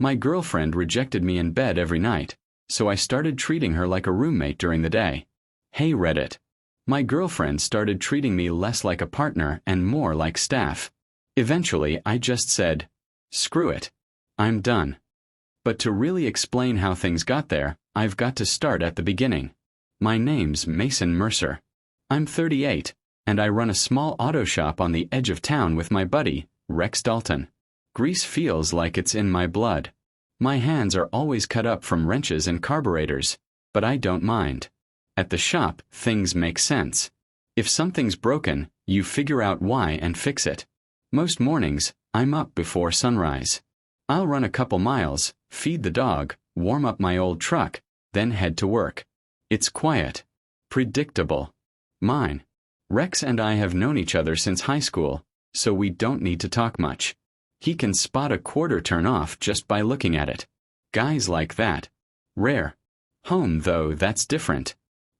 My girlfriend rejected me in bed every night, so I started treating her like a roommate during the day. Hey Reddit. My girlfriend started treating me less like a partner and more like staff. Eventually, I just said, screw it. I'm done. But to really explain how things got there, I've got to start at the beginning. My name's Mason Mercer. I'm 38, and I run a small auto shop on the edge of town with my buddy, Dalton. Grease feels like it's in my blood. My hands are always cut up from wrenches and carburetors, but I don't mind. At the shop, things make sense. If something's broken, you figure out why and fix it. Most mornings, I'm up before sunrise. I'll run a couple miles, feed the dog, warm up my old truck, then head to work. It's quiet. Predictable. Mine. Rex and I have known each other since high school, so we don't need to talk much. He can spot a quarter turn off just by looking at it. Guys like that. Rare. Home, though, that's different.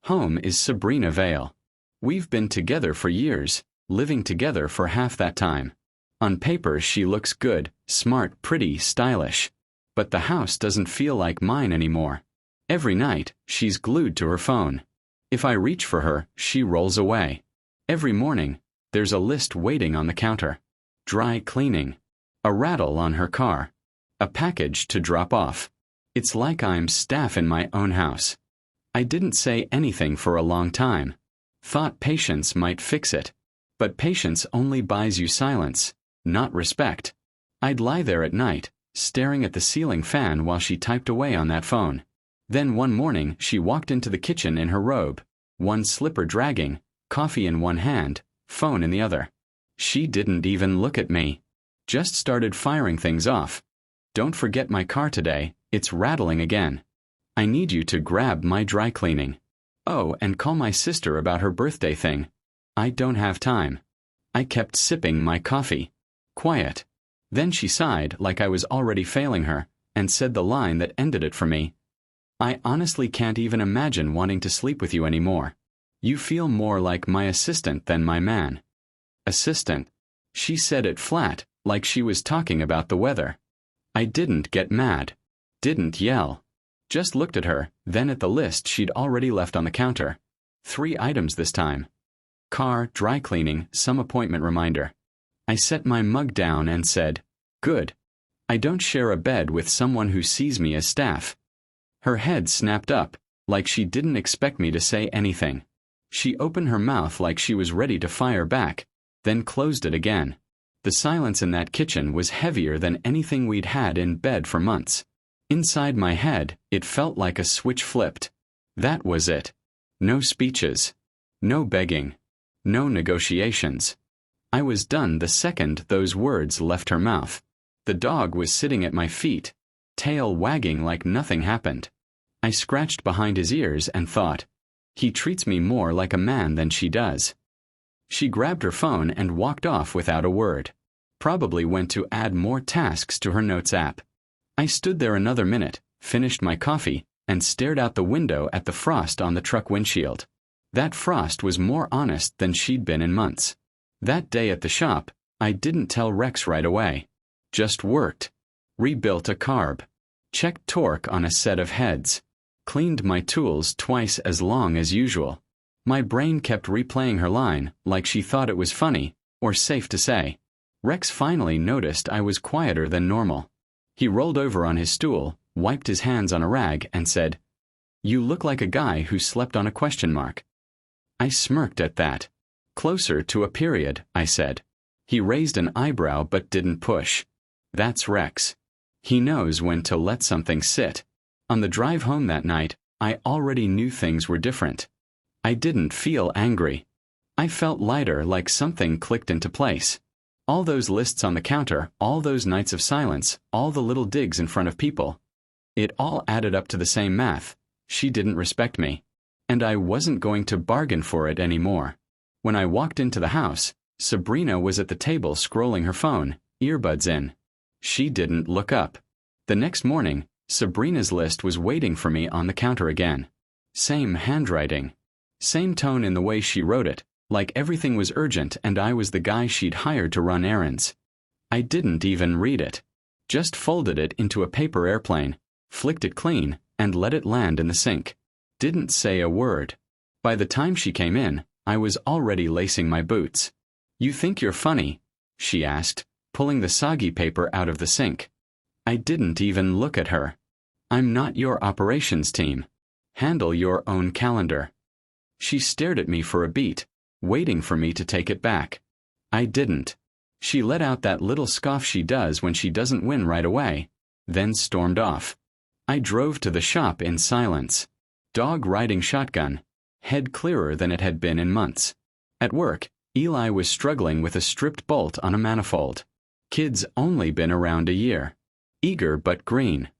Home is Sabrina Veil. We've been together for years, living together for half that time. On paper, she looks good, smart, pretty, stylish. But the house doesn't feel like mine anymore. Every night, she's glued to her phone. If I reach for her, she rolls away. Every morning, there's a list waiting on the counter. Dry cleaning. A rattle on her car. A package to drop off. It's like I'm staff in my own house. I didn't say anything for a long time. Thought patience might fix it. But patience only buys you silence, not respect. I'd lie there at night, staring at the ceiling fan while she typed away on that phone. Then one morning she walked into the kitchen in her robe, one slipper dragging, coffee in one hand, phone in the other. She didn't even look at me. Just started firing things off. Don't forget my car today, it's rattling again. I need you to grab my dry cleaning. Oh, and call my sister about her birthday thing. I don't have time. I kept sipping my coffee. Quiet. Then she sighed like I was already failing her, and said the line that ended it for me. I honestly can't even imagine wanting to sleep with you anymore. You feel more like my assistant than my man. Assistant. She said it flat, like she was talking about the weather. I didn't get mad. Didn't yell. Just looked at her, then at the list she'd already left on the counter. 3 items this time. Car, dry cleaning, some appointment reminder. I set my mug down and said, good. I don't share a bed with someone who sees me as staff. Her head snapped up, like she didn't expect me to say anything. She opened her mouth like she was ready to fire back, then closed it again. The silence in that kitchen was heavier than anything we'd had in bed for months. Inside my head, it felt like a switch flipped. That was it. No speeches. No begging. No negotiations. I was done the second those words left her mouth. The dog was sitting at my feet, tail wagging like nothing happened. I scratched behind his ears and thought, he treats me more like a man than she does. She grabbed her phone and walked off without a word. Probably went to add more tasks to her notes app. I stood there another minute, finished my coffee, and stared out the window at the frost on the truck windshield. That frost was more honest than she'd been in months. That day at the shop, I didn't tell Rex right away. Just worked. Rebuilt a carb. Checked torque on a set of heads. Cleaned my tools twice as long as usual. My brain kept replaying her line like she thought it was funny, or safe to say. Rex finally noticed I was quieter than normal. He rolled over on his stool, wiped his hands on a rag, and said, "You look like a guy who slept on a question mark." I smirked at that. "Closer to a period," I said. He raised an eyebrow but didn't push. That's Rex. He knows when to let something sit. On the drive home that night, I already knew things were different. I didn't feel angry. I felt lighter, like something clicked into place. All those lists on the counter, all those nights of silence, all the little digs in front of people. It all added up to the same math. She didn't respect me. And I wasn't going to bargain for it anymore. When I walked into the house, Sabrina was at the table scrolling her phone, earbuds in. She didn't look up. The next morning, Sabrina's list was waiting for me on the counter again. Same handwriting. Same tone in the way she wrote it, like everything was urgent and I was the guy she'd hired to run errands. I didn't even read it. Just folded it into a paper airplane, flicked it clean, and let it land in the sink. Didn't say a word. By the time she came in, I was already lacing my boots. "You think you're funny?" she asked, pulling the soggy paper out of the sink. I didn't even look at her. "I'm not your operations team. Handle your own calendar." She stared at me for a beat, waiting for me to take it back. I didn't. She let out that little scoff she does when she doesn't win right away, then stormed off. I drove to the shop in silence. Dog riding shotgun, head clearer than it had been in months. At work, Eli was struggling with a stripped bolt on a manifold. Kid's only been around a year. Eager but green.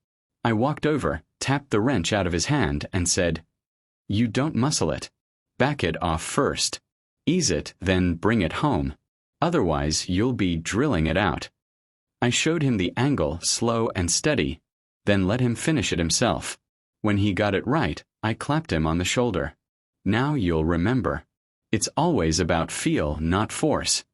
I walked over, tapped the wrench out of his hand, and said, "You don't muscle it. Back it off first. Ease it, then bring it home. Otherwise, you'll be drilling it out." I showed him the angle, slow and steady, then let him finish it himself. When he got it right, I clapped him on the shoulder. "Now you'll remember. It's always about feel, not force."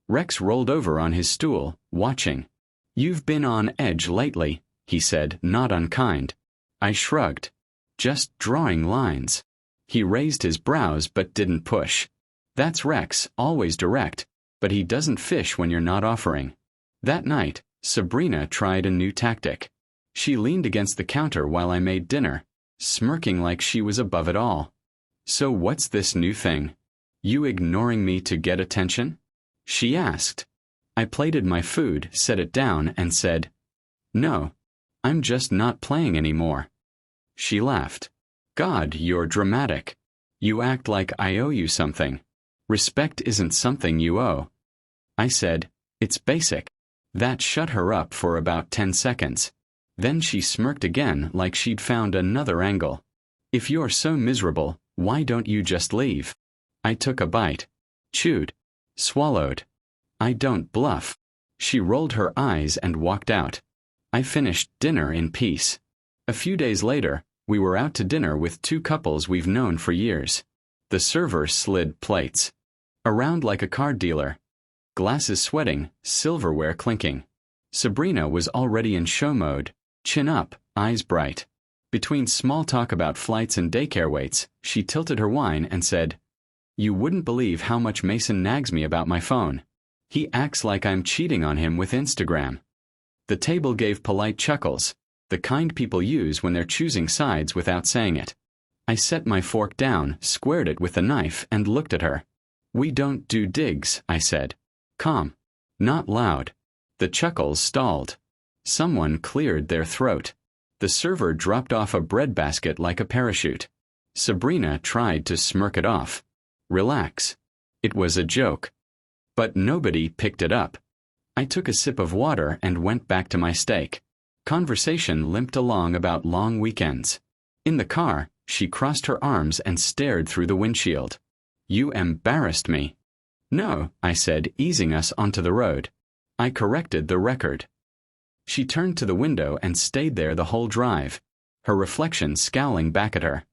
Rex rolled over on his stool, watching. "You've been on edge lately," he said, not unkind. I shrugged. "Just drawing lines." He raised his brows but didn't push. That's Rex, always direct, but he doesn't fish when you're not offering. That night, Sabrina tried a new tactic. She leaned against the counter while I made dinner, smirking like she was above it all. "So what's this new thing? You ignoring me to get attention?" she asked. I plated my food, set it down, and said, "No, I'm just not playing anymore." She laughed. "God, you're dramatic. You act like I owe you something. Respect isn't something you owe." I said, "It's basic." That shut her up for about 10 seconds. Then she smirked again like she'd found another angle. "If you're so miserable, why don't you just leave?" I took a bite. Chewed. Swallowed. "I don't bluff." She rolled her eyes and walked out. I finished dinner in peace. A few days later, we were out to dinner with two couples we've known for years. The server slid plates. Around like a card dealer. Glasses sweating, silverware clinking. Sabrina was already in show mode, chin up, eyes bright. Between small talk about flights and daycare waits, she tilted her wine and said, "You wouldn't believe how much Mason nags me about my phone. He acts like I'm cheating on him with Instagram." The table gave polite chuckles, the kind people use when they're choosing sides without saying it. I set my fork down, squared it with the knife, and looked at her. "We don't do digs," I said. Calm. Not loud. The chuckles stalled. Someone cleared their throat. The server dropped off a breadbasket like a parachute. Sabrina tried to smirk it off. Relax. It was a joke. But nobody picked it up. I took a sip of water and went back to my steak. Conversation limped along about long weekends. In the car, she crossed her arms and stared through the windshield. "You embarrassed me." "No," I said, easing us onto the road. I corrected the record. She turned to the window and stayed there the whole drive, her reflection scowling back at her.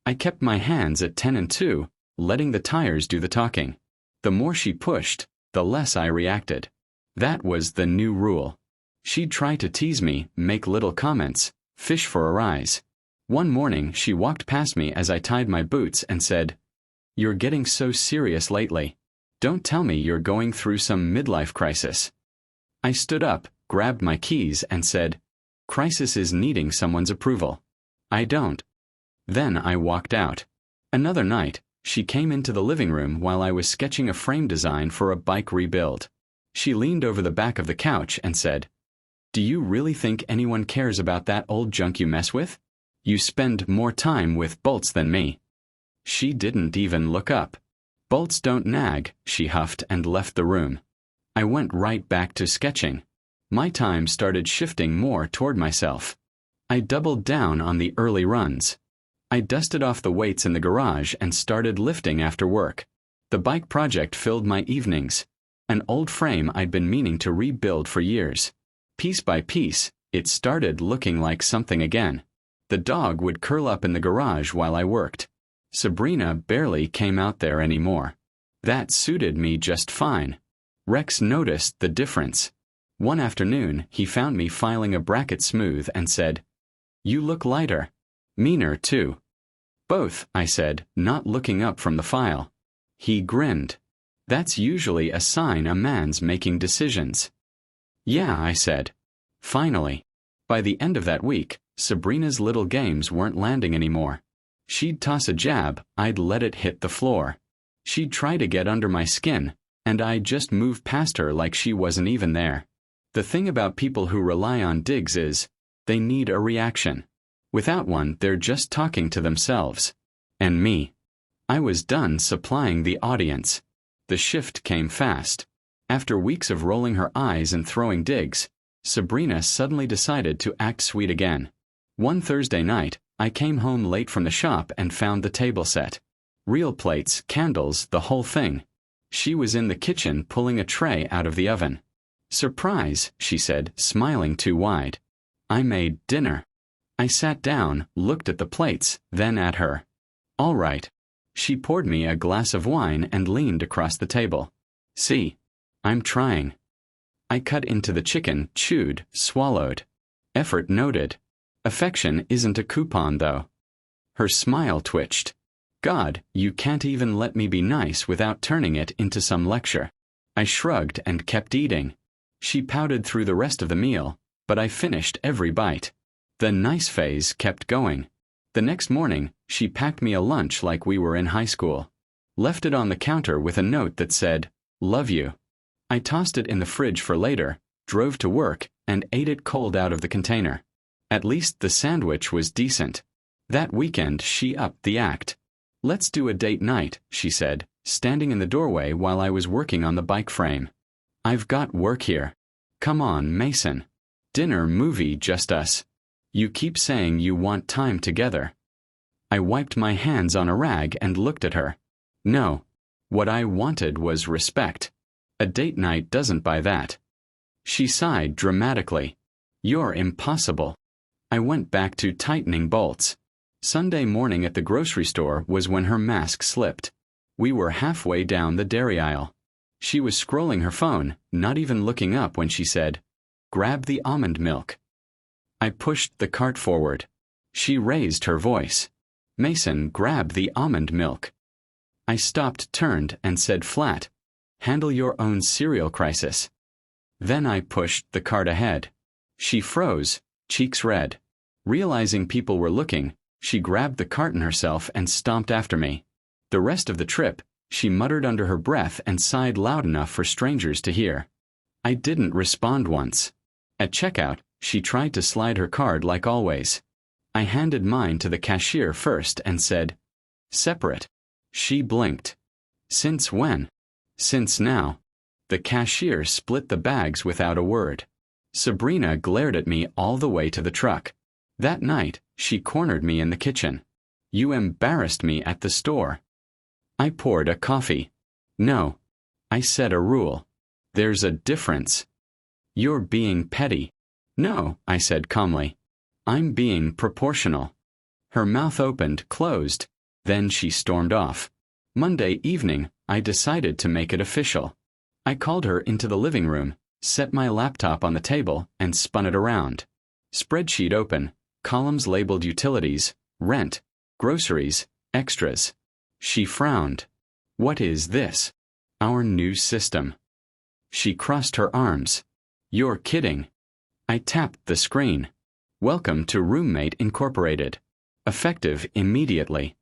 I kept my hands at 10 and 2, letting the tires do the talking. The more she pushed, the less I reacted. That was the new rule. She'd try to tease me, make little comments, fish for a rise. One morning she walked past me as I tied my boots and said, "You're getting so serious lately. Don't tell me you're going through some midlife crisis." I stood up, grabbed my keys, and said, "Crisis is needing someone's approval. I don't." Then I walked out. Another night, she came into the living room while I was sketching a frame design for a bike rebuild. She leaned over the back of the couch and said, "Do you really think anyone cares about that old junk you mess with? You spend more time with bolts than me." She didn't even look up. "Bolts don't nag," she huffed and left the room. I went right back to sketching. My time started shifting more toward myself. I doubled down on the early runs. I dusted off the weights in the garage and started lifting after work. The bike project filled my evenings, an old frame I'd been meaning to rebuild for years. Piece by piece, it started looking like something again. The dog would curl up in the garage while I worked. Sabrina barely came out there anymore. That suited me just fine. Rex noticed the difference. One afternoon, he found me filing a bracket smooth and said, "You look lighter. Meaner, too." "Both," I said, not looking up from the file. He grinned. "That's usually a sign a man's making decisions." "Yeah," I said. Finally. By the end of that week, Sabrina's little games weren't landing anymore. She'd toss a jab, I'd let it hit the floor. She'd try to get under my skin, and I'd just move past her like she wasn't even there. The thing about people who rely on digs is, they need a reaction. Without one, they're just talking to themselves. And me. I was done supplying the audience. The shift came fast. After weeks of rolling her eyes and throwing digs, Sabrina suddenly decided to act sweet again. One Thursday night, I came home late from the shop and found the table set. Real plates, candles, the whole thing. She was in the kitchen pulling a tray out of the oven. "Surprise," she said, smiling too wide. "I made dinner." I sat down, looked at the plates, then at her. "All right." She poured me a glass of wine and leaned across the table. "See, I'm trying." I cut into the chicken, chewed, swallowed. Effort noted. Affection isn't a coupon, though. Her smile twitched. "God, you can't even let me be nice without turning it into some lecture." I shrugged and kept eating. She pouted through the rest of the meal, but I finished every bite. The nice phase kept going. The next morning, she packed me a lunch like we were in high school. Left it on the counter with a note that said, "Love you." I tossed it in the fridge for later, drove to work, and ate it cold out of the container. At least the sandwich was decent. That weekend, she upped the act. "Let's do a date night," she said, standing in the doorway while I was working on the bike frame. "I've got work here. Come on, Mason. Dinner, movie, just us. You keep saying you want time together." I wiped my hands on a rag and looked at her. No. What I wanted was respect. A date night doesn't buy that. She sighed dramatically. "You're impossible." I went back to tightening bolts. Sunday morning at the grocery store was when her mask slipped. We were halfway down the dairy aisle. She was scrolling her phone, not even looking up when she said, "Grab the almond milk." I pushed the cart forward. She raised her voice. "Mason, grab the almond milk." I stopped, turned, and said flat, "Handle your own cereal crisis." Then I pushed the cart ahead. She froze, cheeks red. Realizing people were looking, she grabbed the carton herself and stomped after me. The rest of the trip, she muttered under her breath and sighed loud enough for strangers to hear. I didn't respond once. At checkout, she tried to slide her card like always. I handed mine to the cashier first and said, "Separate." She blinked. "Since when?" "Since now." The cashier split the bags without a word. Sabrina glared at me all the way to the truck. That night, she cornered me in the kitchen. "You embarrassed me at the store." I poured a coffee. "No. I set a rule. There's a difference." "You're being petty." "No," I said calmly. "I'm being proportional." Her mouth opened, closed. Then she stormed off. Monday evening, I decided to make it official. I called her into the living room, set my laptop on the table, and spun it around. Spreadsheet open, columns labeled utilities, rent, groceries, extras. She frowned. "What is this?" "Our new system." She crossed her arms. "You're kidding." I tapped the screen. "Welcome to Roommate Incorporated. Effective immediately."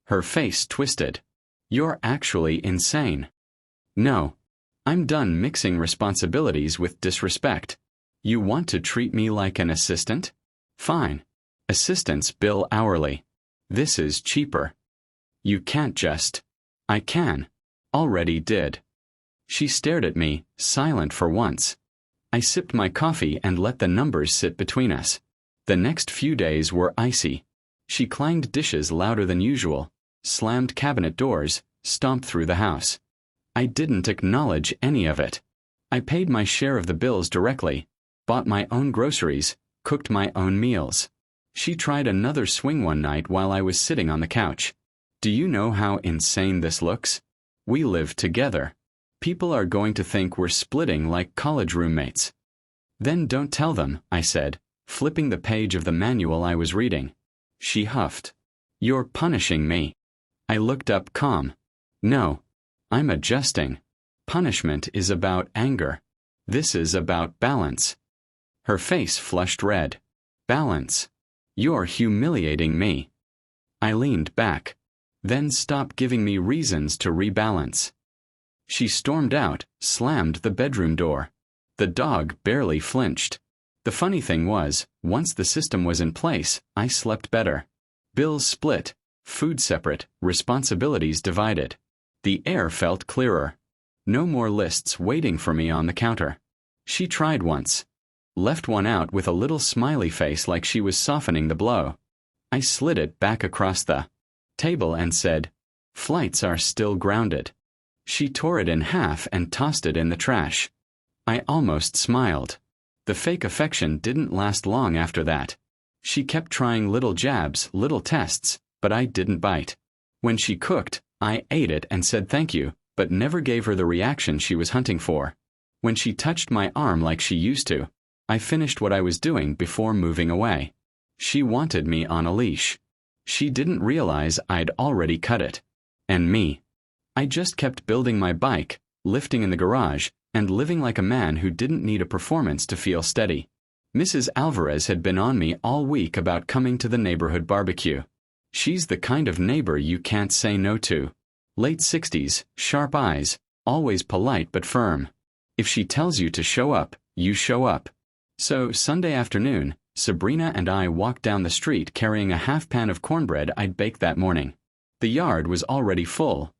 Her face twisted. "You're actually insane." "No. I'm done mixing responsibilities with disrespect. You want to treat me like an assistant? Fine. Assistants bill hourly. This is cheaper." "You can't just." "I can. Already did." She stared at me, silent for once. I sipped my coffee and let the numbers sit between us. The next few days were icy. She clanged dishes louder than usual, slammed cabinet doors, stomped through the house. I didn't acknowledge any of it. I paid my share of the bills directly, bought my own groceries, cooked my own meals. She tried another swing one night while I was sitting on the couch. "Do you know how insane this looks? We live together. People are going to think we're splitting like college roommates." Then don't tell them, I said, flipping the page of the manual I was reading. She huffed. You're punishing me. I looked up calm. No. I'm adjusting. Punishment is about anger. This is about balance. Her face flushed red. Balance. You're humiliating me. I leaned back. Then stop giving me reasons to rebalance. She stormed out, slammed the bedroom door. The dog barely flinched. The funny thing was, once the system was in place, I slept better. Bills split, food separate, responsibilities divided. The air felt clearer. No more lists waiting for me on the counter. She tried once. Left one out with a little smiley face like she was softening the blow. I slid it back across the table and said, Flights are still grounded. She tore it in half and tossed it in the trash. I almost smiled. The fake affection didn't last long after that. She kept trying little jabs, little tests, but I didn't bite. When she cooked, I ate it and said thank you, but never gave her the reaction she was hunting for. When she touched my arm like she used to, I finished what I was doing before moving away. She wanted me on a leash. She didn't realize I'd already cut it. And me. I just kept building my bike, lifting in the garage, and living like a man who didn't need a performance to feel steady. Mrs. Alvarez had been on me all week about coming to the neighborhood barbecue. She's the kind of neighbor you can't say no to. Late 60s, sharp eyes, always polite but firm. If she tells you to show up, you show up. So, Sunday afternoon, Sabrina and I walked down the street carrying a half pan of cornbread I'd baked that morning. The yard was already full.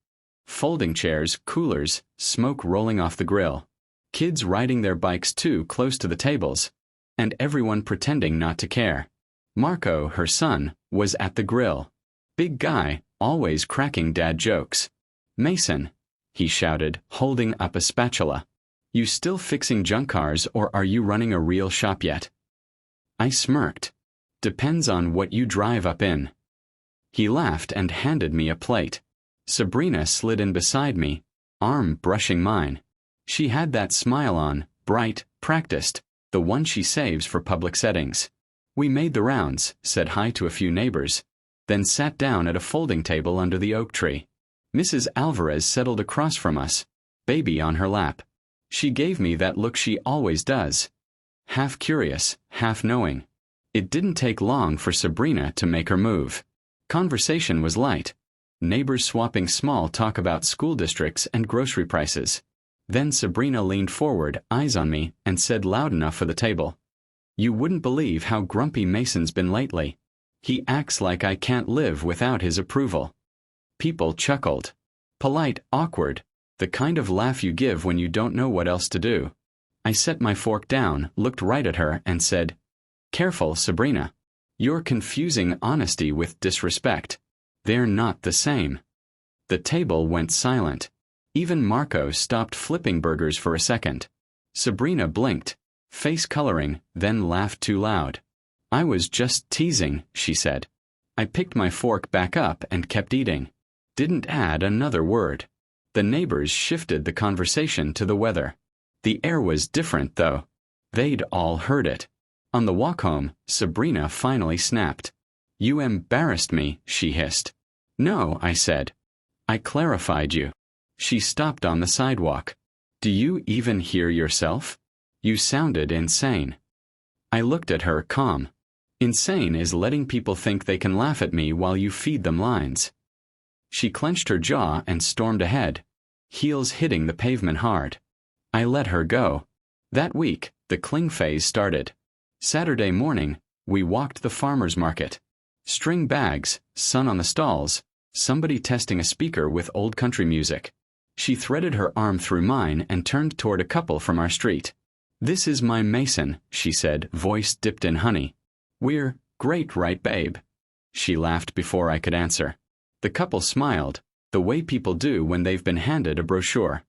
Folding chairs, coolers, smoke rolling off the grill. Kids riding their bikes too close to the tables. And everyone pretending not to care. Marco, her son, was at the grill. Big guy, always cracking dad jokes. Mason, he shouted, holding up a spatula. You still fixing junk cars or are you running a real shop yet? I smirked. Depends on what you drive up in. He laughed and handed me a plate. Sabrina slid in beside me, arm brushing mine. She had that smile on, bright, practiced, the one she saves for public settings. We made the rounds, said hi to a few neighbors, then sat down at a folding table under the oak tree. Mrs. Alvarez settled across from us, baby on her lap. She gave me that look she always does. Half curious, half knowing. It didn't take long for Sabrina to make her move. Conversation was light. Neighbors swapping small talk about school districts and grocery prices. Then Sabrina leaned forward, eyes on me, and said loud enough for the table. You wouldn't believe how grumpy Mason's been lately. He acts like I can't live without his approval. People chuckled. Polite, awkward, the kind of laugh you give when you don't know what else to do. I set my fork down, looked right at her, and said, Careful, Sabrina. You're confusing honesty with disrespect. They're not the same. The table went silent. Even Marco stopped flipping burgers for a second. Sabrina blinked, face coloring, then laughed too loud. I was just teasing, she said. I picked my fork back up and kept eating. Didn't add another word. The neighbors shifted the conversation to the weather. The air was different, though. They'd all heard it. On the walk home, Sabrina finally snapped. You embarrassed me, she hissed. No, I said. I clarified you. She stopped on the sidewalk. Do you even hear yourself? You sounded insane. I looked at her calm. Insane is letting people think they can laugh at me while you feed them lines. She clenched her jaw and stormed ahead, heels hitting the pavement hard. I let her go. That week, the cling phase started. Saturday morning, we walked the farmer's market. String bags, sun on the stalls, somebody testing a speaker with old country music. She threaded her arm through mine and turned toward a couple from our street. This is my Mason, she said, voice dipped in honey. We're great, right, babe? She laughed before I could answer. The couple smiled, the way people do when they've been handed a brochure.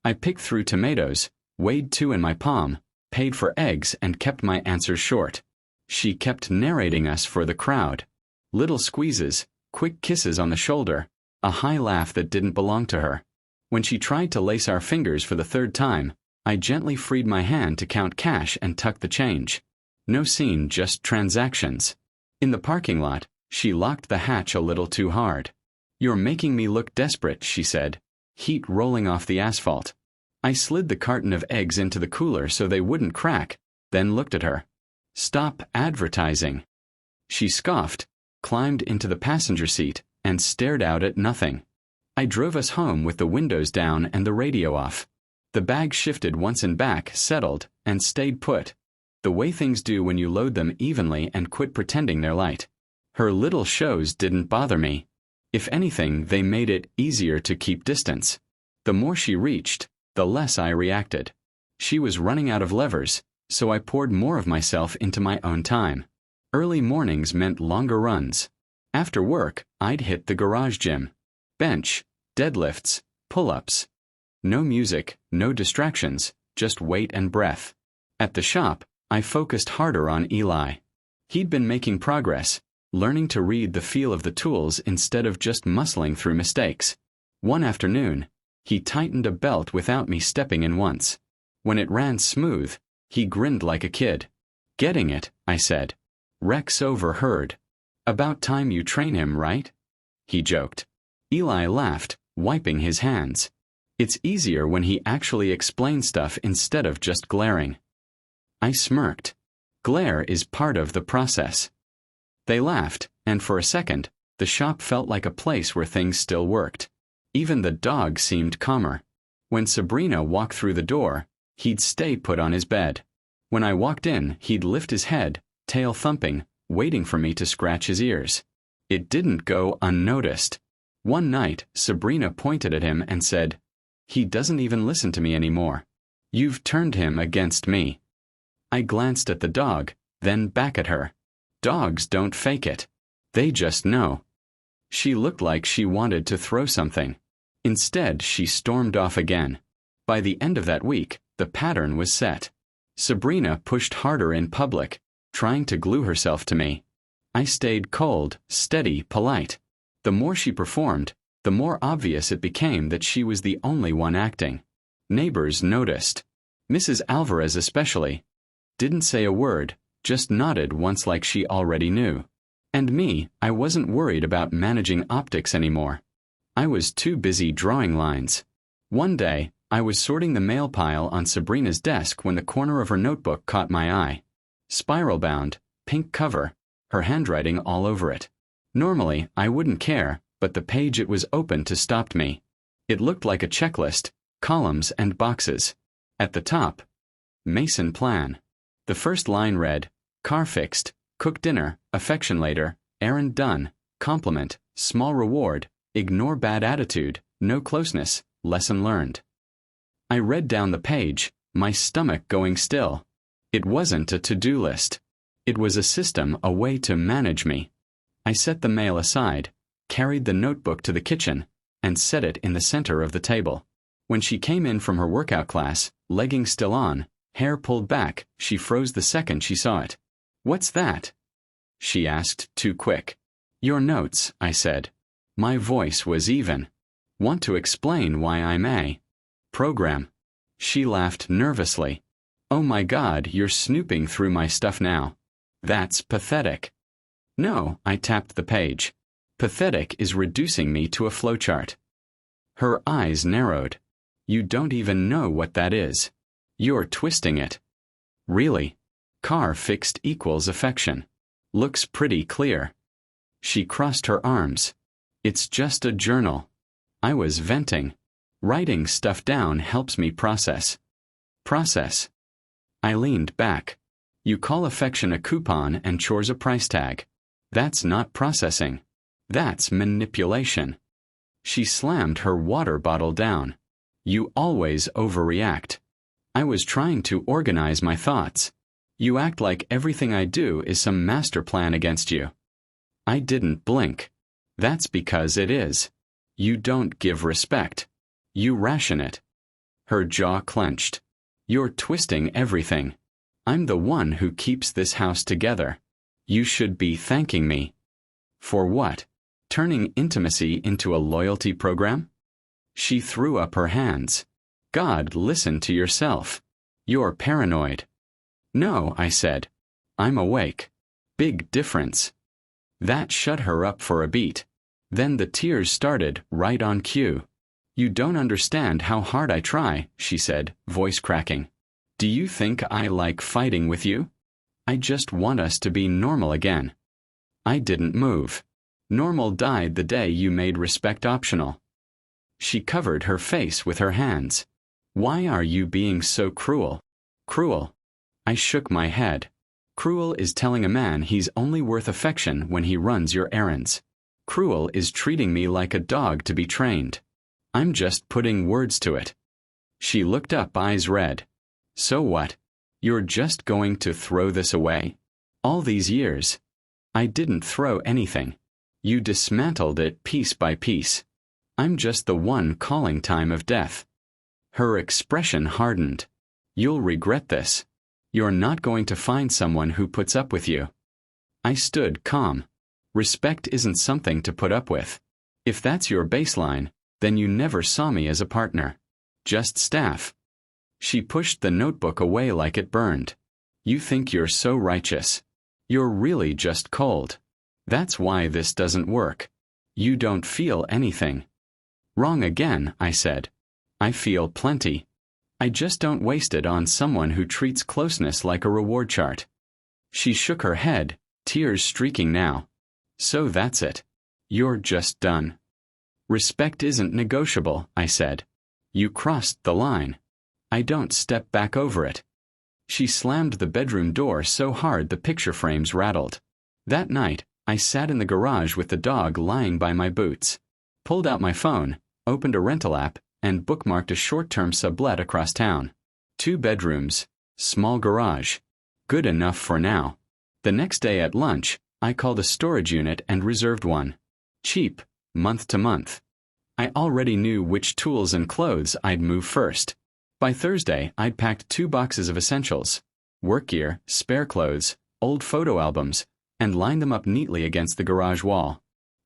I picked through tomatoes, weighed 2 in my palm, paid for eggs and kept my answers short. She kept narrating us for the crowd. Little squeezes, quick kisses on the shoulder, a high laugh that didn't belong to her. When she tried to lace our fingers for the 3rd time, I gently freed my hand to count cash and tuck the change. No scene, just transactions. In the parking lot, she locked the hatch a little too hard. "You're making me look desperate," she said, heat rolling off the asphalt. I slid the carton of eggs into the cooler so they wouldn't crack, then looked at her. "Stop advertising." She scoffed, climbed into the passenger seat, and stared out at nothing. I drove us home with the windows down and the radio off. The bag shifted once and back, settled, and stayed put. The way things do when you load them evenly and quit pretending they're light. Her little shows didn't bother me. If anything, they made it easier to keep distance. The more she reached, the less I reacted. She was running out of levers, so I poured more of myself into my own time. Early mornings meant longer runs. After work, I'd hit the garage gym. Bench, deadlifts, pull-ups. No music, no distractions, just weight and breath. At the shop, I focused harder on Eli. He'd been making progress, learning to read the feel of the tools instead of just muscling through mistakes. One afternoon, he tightened a belt without me stepping in once. When it ran smooth, he grinned like a kid. "Getting it," I said. Rex overheard. "About time you train him, right?" He joked. Eli laughed, wiping his hands. It's easier when he actually explains stuff instead of just glaring. I smirked. Glare is part of the process. They laughed, and for a second, the shop felt like a place where things still worked. Even the dog seemed calmer. When Sabrina walked through the door, he'd stay put on his bed. When I walked in, he'd lift his head, tail thumping, waiting for me to scratch his ears. It didn't go unnoticed. One night, Sabrina pointed at him and said, "He doesn't even listen to me anymore. You've turned him against me." I glanced at the dog, then back at her. Dogs don't fake it. They just know. She looked like she wanted to throw something. Instead, she stormed off again. By the end of that week, the pattern was set. Sabrina pushed harder in public, trying to glue herself to me. I stayed cold, steady, polite. The more she performed, the more obvious it became that she was the only one acting. Neighbors noticed. Mrs. Alvarez especially. Didn't say a word, just nodded once like she already knew. And me, I wasn't worried about managing optics anymore. I was too busy drawing lines. One day, I was sorting the mail pile on Sabrina's desk when the corner of her notebook caught my eye. Spiral-bound, pink cover, her handwriting all over it. Normally, I wouldn't care, but the page it was open to stopped me. It looked like a checklist, columns and boxes. At the top, Mason plan. The first line read, "Car fixed, cook dinner, affection later, errand done, compliment, small reward, ignore bad attitude, no closeness, lesson learned." I read down the page, my stomach going still. It wasn't a to-do list. It was a system, a way to manage me. I set the mail aside, carried the notebook to the kitchen, and set it in the center of the table. When she came in from her workout class, leggings still on, hair pulled back, she froze the second she saw it. "What's that?" she asked, too quick. "Your notes," I said. My voice was even. "Want to explain why I'm a program?" She laughed nervously. "Oh my God, you're snooping through my stuff now. That's pathetic." "No," I tapped the page. "Pathetic is reducing me to a flowchart." Her eyes narrowed. "You don't even know what that is. You're twisting it." "Really? Car fixed equals affection. Looks pretty clear." She crossed her arms. "It's just a journal." I was venting. Writing stuff down helps me process. Process. I leaned back. You call affection a coupon and chores a price tag. That's not processing. That's manipulation. She slammed her water bottle down. "You always overreact." I was trying to organize my thoughts. "You act like everything I do is some master plan against you." I didn't blink. "That's because it is. You don't give respect. You ration it." Her jaw clenched. "You're twisting everything. I'm the one who keeps this house together. You should be thanking me." "For what? Turning intimacy into a loyalty program?" She threw up her hands. God, listen to yourself. You're paranoid. No, I said. I'm awake. Big difference. That shut her up for a beat. Then the tears started, right on cue. You don't understand how hard I try, she said, voice cracking. Do you think I like fighting with you? I just want us to be normal again. I didn't move. Normal died the day you made respect optional. She covered her face with her hands. Why are you being so cruel? Cruel. I shook my head. Cruel is telling a man he's only worth affection when he runs your errands. Cruel is treating me like a dog to be trained. I'm just putting words to it. She looked up, eyes red. So what? You're just going to throw this away? All these years. I didn't throw anything. You dismantled it piece by piece. I'm just the one calling time of death. Her expression hardened. You'll regret this. You're not going to find someone who puts up with you. I stood calm. Respect isn't something to put up with. If that's your baseline, then you never saw me as a partner. Just staff. She pushed the notebook away like it burned. You think you're so righteous. You're really just cold. That's why this doesn't work. You don't feel anything. Wrong again, I said. I feel plenty. I just don't waste it on someone who treats closeness like a reward chart. She shook her head, tears streaking now. So that's it. You're just done. Respect isn't negotiable, I said. You crossed the line. I don't step back over it. She slammed the bedroom door so hard the picture frames rattled. That night, I sat in the garage with the dog lying by my boots, pulled out my phone, opened a rental app, and bookmarked a short-term sublet across town. 2 bedrooms, small garage. Good enough for now. The next day at lunch, I called a storage unit and reserved one. Cheap, month to month. I already knew which tools and clothes I'd move first. By Thursday, I'd packed 2 boxes of essentials, work gear, spare clothes, old photo albums, and lined them up neatly against the garage wall.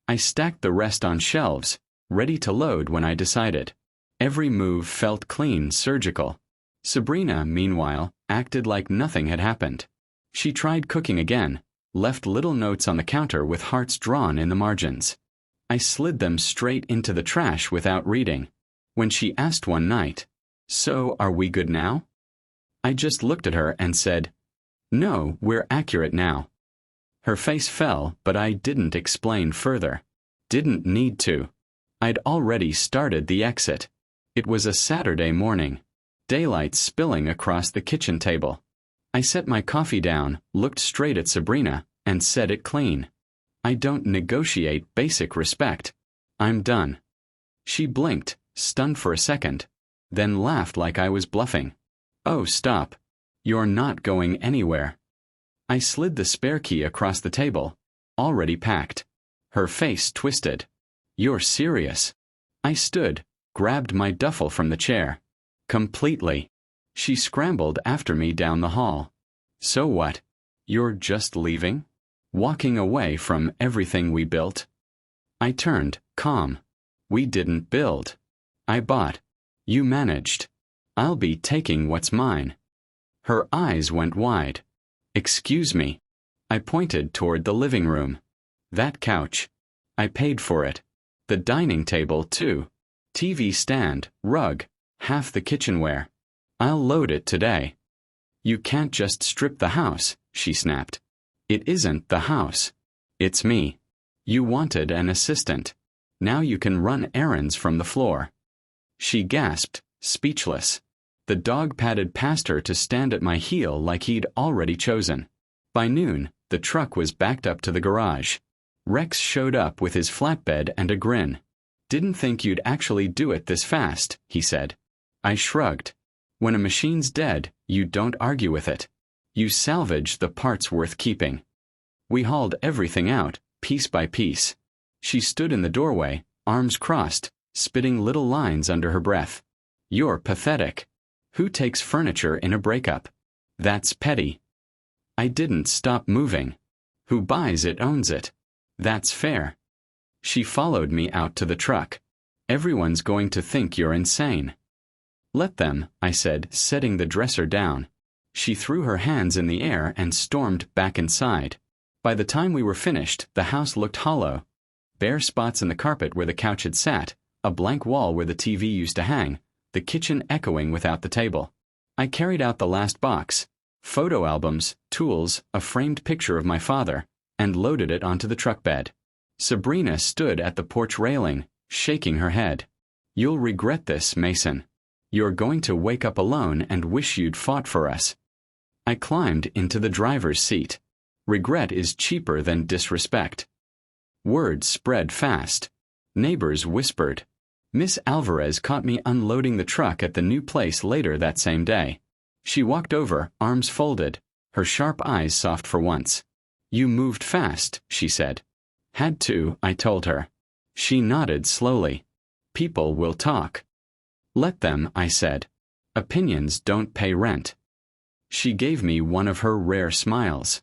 I stacked the rest on shelves, ready to load when I decided. Every move felt clean, surgical. Sabrina, meanwhile, acted like nothing had happened. She tried cooking again, left little notes on the counter with hearts drawn in the margins. I slid them straight into the trash without reading. When she asked one night, "So, are we good now?" I just looked at her and said, "No, we're accurate now." Her face fell, but I didn't explain further. Didn't need to. I'd already started the exit. It was a Saturday morning. Daylight spilling across the kitchen table. I set my coffee down, looked straight at Sabrina, and said it clean. I don't negotiate basic respect. I'm done. She blinked, stunned for a second, then laughed like I was bluffing. Oh, stop. You're not going anywhere. I slid the spare key across the table, already packed. Her face twisted. You're serious? I stood, grabbed my duffel from the chair. Completely. She scrambled after me down the hall. So what? You're just leaving? Walking away from everything we built? I turned, calm. We didn't build. I bought. You managed. I'll be taking what's mine. Her eyes went wide. Excuse me. I pointed toward the living room. That couch. I paid for it. The dining table, too. TV stand, rug, half the kitchenware. I'll load it today. You can't just strip the house, she snapped. It isn't the house. It's me. You wanted an assistant. Now you can run errands from the floor. She gasped, speechless. The dog padded past her to stand at my heel like he'd already chosen. By noon, the truck was backed up to the garage. Rex showed up with his flatbed and a grin. Didn't think you'd actually do it this fast, he said. I shrugged. When a machine's dead, you don't argue with it. You salvage the parts worth keeping. We hauled everything out, piece by piece. She stood in the doorway, arms crossed, spitting little lines under her breath. You're pathetic. Who takes furniture in a breakup? That's petty. I didn't stop moving. Who buys it owns it. That's fair. She followed me out to the truck. Everyone's going to think you're insane. Let them, I said, setting the dresser down. She threw her hands in the air and stormed back inside. By the time we were finished, the house looked hollow. Bare spots in the carpet where the couch had sat, a blank wall where the TV used to hang, the kitchen echoing without the table. I carried out the last box, photo albums, tools, a framed picture of my father, and loaded it onto the truck bed. Sabrina stood at the porch railing, shaking her head. You'll regret this, Mason. You're going to wake up alone and wish you'd fought for us. I climbed into the driver's seat. Regret is cheaper than disrespect. Word spread fast. Neighbors whispered. Miss Alvarez caught me unloading the truck at the new place later that same day. She walked over, arms folded, her sharp eyes soft for once. You moved fast, she said. Had to, I told her. She nodded slowly. People will talk. Let them, I said. Opinions don't pay rent. She gave me one of her rare smiles.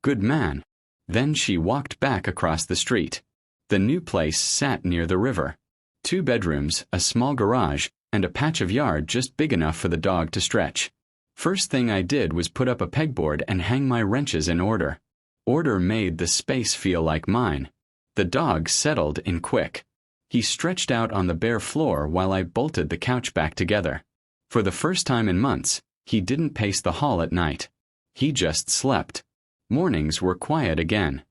Good man. Then she walked back across the street. The new place sat near the river. 2 bedrooms, a small garage, and a patch of yard just big enough for the dog to stretch. First thing I did was put up a pegboard and hang my wrenches in order. Order made the space feel like mine. The dog settled in quick. He stretched out on the bare floor while I bolted the couch back together. For the first time in months, he didn't pace the hall at night. He just slept. Mornings were quiet again.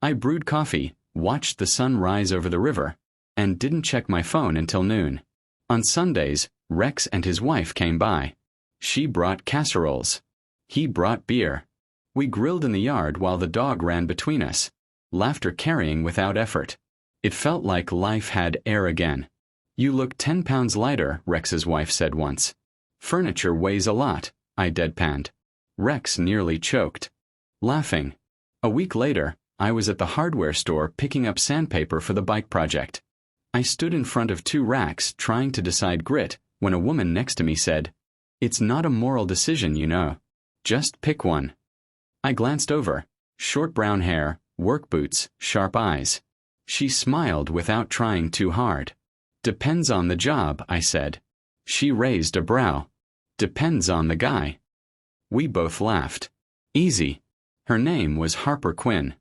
I brewed coffee, watched the sun rise over the river, and didn't check my phone until noon. On Sundays, Rex and his wife came by. She brought casseroles. He brought beer. We grilled in the yard while the dog ran between us, laughter carrying without effort. It felt like life had air again. You look 10 pounds lighter, Rex's wife said once. Furniture weighs a lot, I deadpanned. Rex nearly choked. Laughing. A week later, I was at the hardware store picking up sandpaper for the bike project. I stood in front of 2 racks trying to decide grit when a woman next to me said, It's not a moral decision, you know. Just pick one. I glanced over. Short brown hair, work boots, sharp eyes. She smiled without trying too hard. Depends on the job, I said. She raised a brow. Depends on the guy. We both laughed. Easy. Her name was Harper Quinn.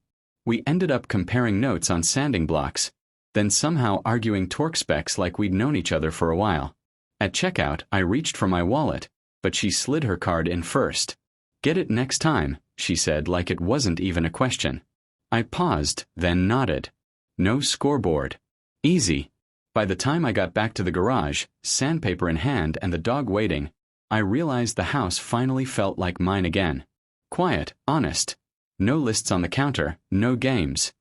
We ended up comparing notes on sanding blocks, then somehow arguing torque specs like we'd known each other for a while. At checkout, I reached for my wallet, but she slid her card in first. Get it next time, she said like it wasn't even a question. I paused, then nodded. No scoreboard. Easy. By the time I got back to the garage, sandpaper in hand and the dog waiting, I realized the house finally felt like mine again. Quiet, honest. No lists on the counter, no games.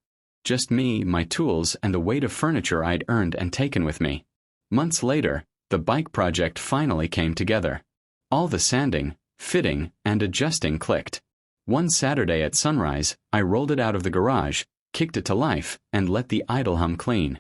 Just me, my tools, and the weight of furniture I'd earned and taken with me. Months later, the bike project finally came together. All the sanding, fitting, and adjusting clicked. One Saturday at sunrise, I rolled it out of the garage, kicked it to life, and let the idle hum clean.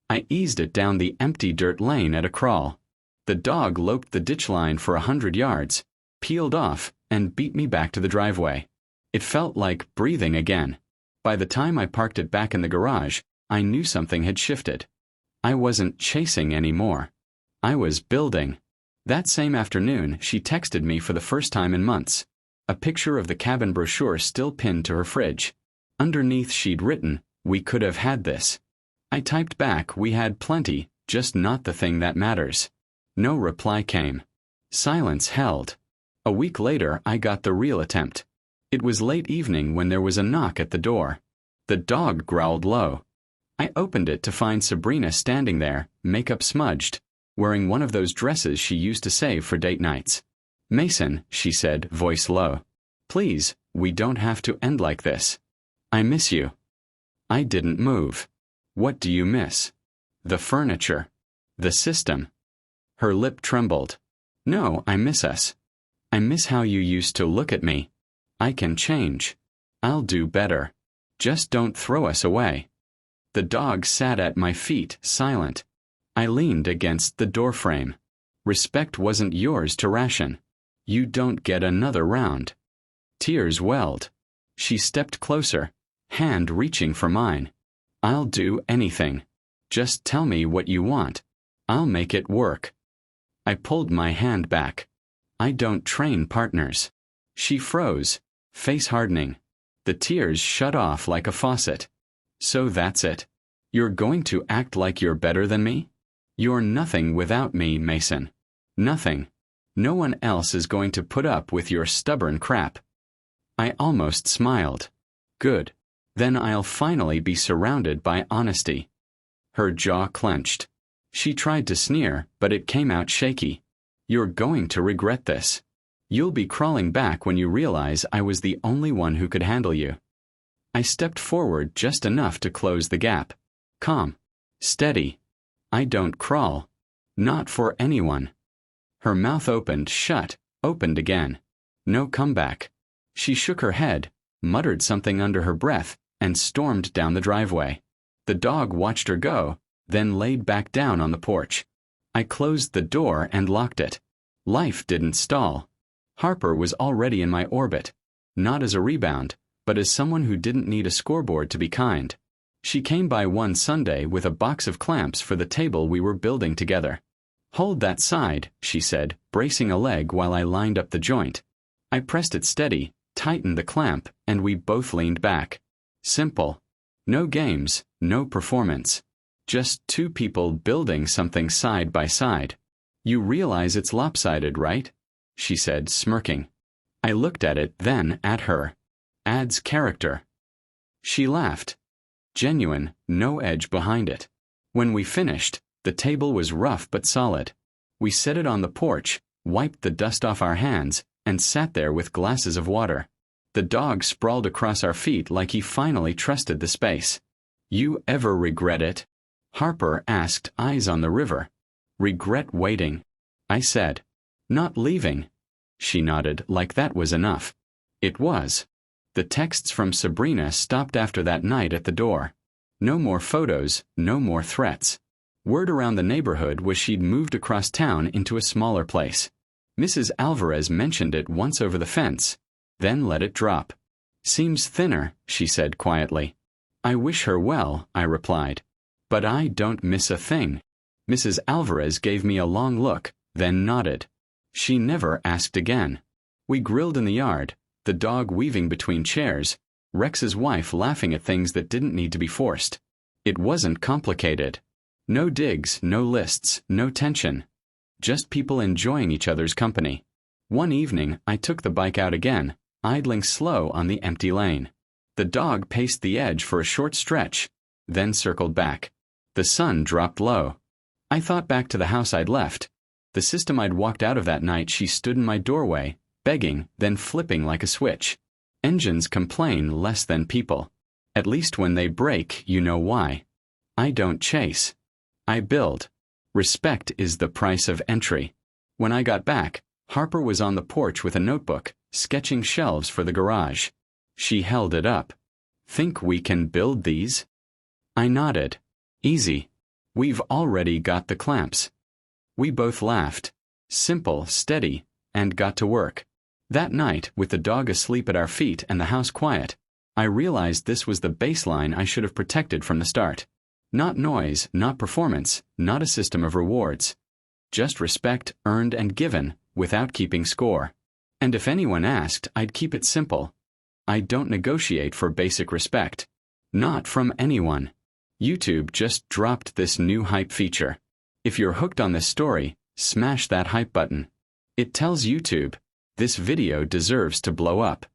I eased it down the empty dirt lane at a crawl. The dog loped the ditch line for 100 yards, peeled off, and beat me back to the driveway. It felt like breathing again. By the time I parked it back in the garage, I knew something had shifted. I wasn't chasing anymore. I was building. That same afternoon, she texted me for the first time in months. A picture of the cabin brochure still pinned to her fridge. Underneath she'd written, "We could have had this." I typed back, "We had plenty, just not the thing that matters." No reply came. Silence held. A week later, I got the real attempt. It was late evening when there was a knock at the door. The dog growled low. I opened it to find Sabrina standing there, makeup smudged, wearing one of those dresses she used to save for date nights. "Mason," she said, voice low. "Please, we don't have to end like this. I miss you." I didn't move. "What do you miss?" "The furniture. The system." Her lip trembled. "No, I miss us. I miss how you used to look at me. I can change. I'll do better. Just don't throw us away." The dog sat at my feet, silent. I leaned against the doorframe. Respect wasn't yours to ration. You don't get another round. Tears welled. She stepped closer, hand reaching for mine. "I'll do anything. Just tell me what you want. I'll make it work." I pulled my hand back. I don't train partners. She froze, face hardening. The tears shut off like a faucet. So that's it. You're going to act like you're better than me? You're nothing without me, Mason. Nothing. No one else is going to put up with your stubborn crap. I almost smiled. Good. Then I'll finally be surrounded by honesty. Her jaw clenched. She tried to sneer, but it came out shaky. You're going to regret this. You'll be crawling back when you realize I was the only one who could handle you. I stepped forward just enough to close the gap. Calm. Steady. I don't crawl. Not for anyone. Her mouth opened, shut, opened again. No comeback. She shook her head, muttered something under her breath, and stormed down the driveway. The dog watched her go, then laid back down on the porch. I closed the door and locked it. Life didn't stall. Harper was already in my orbit, not as a rebound, but as someone who didn't need a scoreboard to be kind. She came by one Sunday with a box of clamps for the table we were building together. Hold that side, she said, bracing a leg while I lined up the joint. I pressed it steady, tightened the clamp, and we both leaned back. Simple. No games, no performance. Just two people building something side by side. You realize it's lopsided, right? She said, smirking. I looked at it, then at her. Adds character. She laughed. Genuine, no edge behind it. When we finished, the table was rough but solid. We set it on the porch, wiped the dust off our hands, and sat there with glasses of water. The dog sprawled across our feet like he finally trusted the space. You ever regret it? Harper asked, eyes on the river. Regret waiting. I said. Not leaving. She nodded like that was enough. It was. The texts from Sabrina stopped after that night at the door. No more photos, no more threats. Word around the neighborhood was she'd moved across town into a smaller place. Mrs. Alvarez mentioned it once over the fence, then let it drop. Seems thinner, she said quietly. I wish her well, I replied. But I don't miss a thing. Mrs. Alvarez gave me a long look, then nodded. She never asked again. We grilled in the yard, the dog weaving between chairs, Rex's wife laughing at things that didn't need to be forced. It wasn't complicated. No digs, no lists, no tension. Just people enjoying each other's company. One evening, I took the bike out again, idling slow on the empty lane. The dog paced the edge for a short stretch, then circled back. The sun dropped low. I thought back to the house I'd left. The system I'd walked out of that night. She stood in my doorway, begging, then flipping like a switch. Engines complain less than people. At least when they break, you know why. I don't chase. I build. Respect is the price of entry. When I got back, Harper was on the porch with a notebook, sketching shelves for the garage. She held it up. Think we can build these? I nodded. Easy. We've already got the clamps. We both laughed. Simple, steady, and got to work. That night, with the dog asleep at our feet and the house quiet, I realized this was the baseline I should have protected from the start. Not noise, not performance, not a system of rewards. Just respect earned and given, without keeping score. And if anyone asked, I'd keep it simple. I don't negotiate for basic respect. Not from anyone. YouTube just dropped this new hype feature. If you're hooked on this story, smash that hype button. It tells YouTube, this video deserves to blow up.